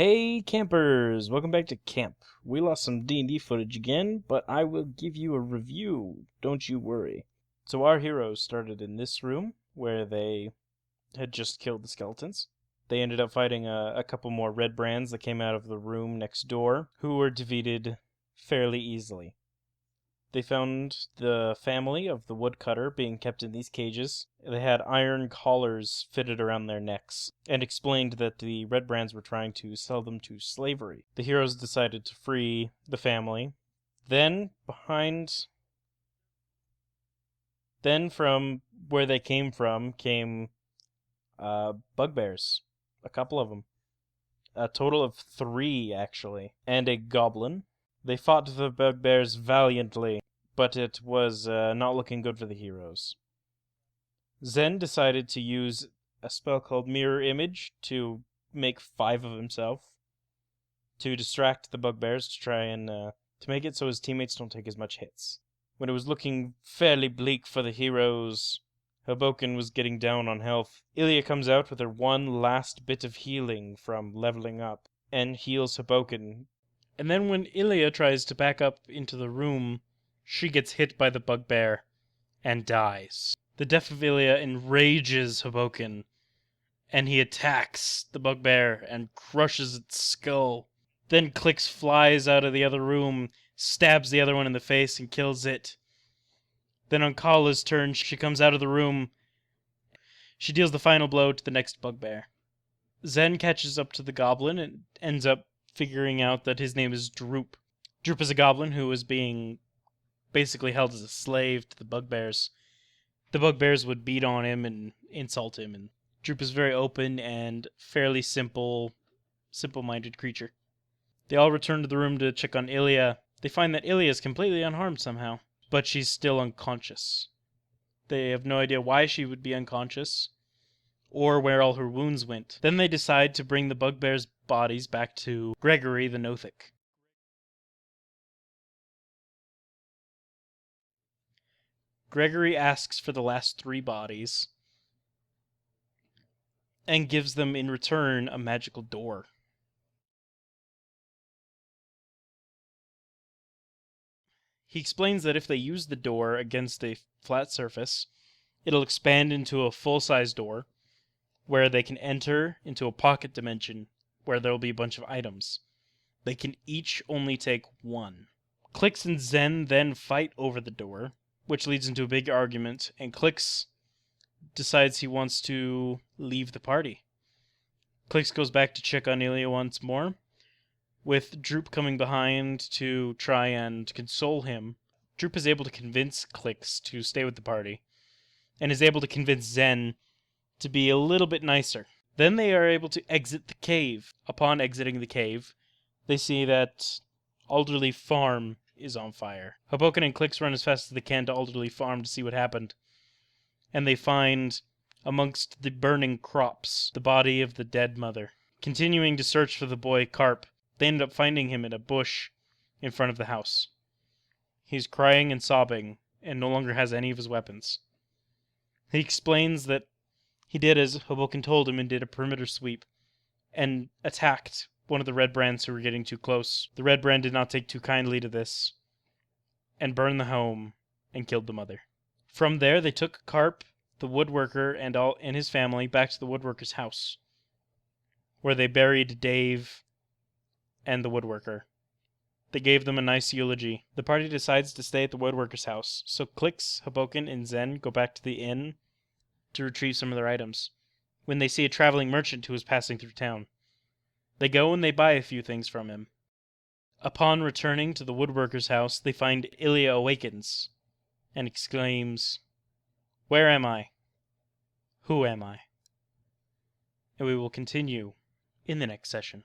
Hey campers, welcome back to camp. We lost some D&D footage again, but I will give you a review, don't you worry. So our heroes started in this room, where they had just killed the skeletons. They ended up fighting a couple more red brands that came out of the room next door, who were defeated fairly easily. They found the family of the woodcutter being kept in these cages. They had iron collars fitted around their necks, and explained that the Red Brands were trying to sell them to slavery. The heroes decided to free the family. Then, from where they came from, came bugbears. A couple of them. A total of 3, actually. And a goblin. They fought the bugbears valiantly, but it was not looking good for the heroes. Zen decided to use a spell called Mirror Image to make 5 of himself, to distract the bugbears, to try and to make it so his teammates don't take as much hits. When it was looking fairly bleak for the heroes, Hobokin was getting down on health. Illiah comes out with her one last bit of healing from leveling up, and heals Hobokin. And then when Illiah tries to back up into the room, she gets hit by the bugbear and dies. The death of Illiah enrages Hobokin, and he attacks the bugbear and crushes its skull. Then Clix flies out of the other room, stabs the other one in the face, and kills it. Then on Cala's turn, she comes out of the room. She deals the final blow to the next bugbear. Zen catches up to the goblin and ends up figuring out that his name is Droop. Droop is a goblin who was being basically held as a slave to the bugbears. The bugbears would beat on him and insult him, and Droop is a very open and fairly simple-minded creature. They all return to the room to check on Illiah. They find that Illiah is completely unharmed somehow, but she's still unconscious. They have no idea why she would be unconscious, or where all her wounds went. Then they decide to bring the bugbears' bodies back to Gregory the Nothic. Gregory asks for the last 3 bodies, and gives them in return a magical door. He explains that if they use the door against a flat surface, it'll expand into a full-size door, where they can enter into a pocket dimension, where there'll be a bunch of items. They can each only take 1. Clix and Zen then fight over the door, which leads into a big argument, and Clix decides he wants to leave the party. Clix goes back to check on Illiah once more, with Droop coming behind to try and console him. Droop is able to convince Clix to stay with the party, and is able to convince Zen to be a little bit nicer. Then they are able to exit the cave. Upon exiting the cave, they see that Alderley Farm is on fire. Hobokin and Clix run as fast as they can to Alderley Farm to see what happened, and they find, amongst the burning crops, the body of the dead mother. Continuing to search for the boy Carp, they end up finding him in a bush in front of the house. He's crying and sobbing, and no longer has any of his weapons. He explains that he did as Hobokin told him and did a perimeter sweep, and attacked one of the Red Brands who were getting too close. The Red Brand did not take too kindly to this, and burned the home, and killed the mother. From there, they took Carp, the woodworker, and his family back to the woodworker's house, where they buried Dave and the woodworker. They gave them a nice eulogy. The party decides to stay at the woodworker's house, so Clix, Hobokin, and Zen go back to the inn to retrieve some of their items, when they see a traveling merchant who is passing through town. They go and they buy a few things from him. Upon returning to the woodworker's house, they find Illiah awakens, and exclaims, "Where am I? Who am I?" And we will continue in the next session.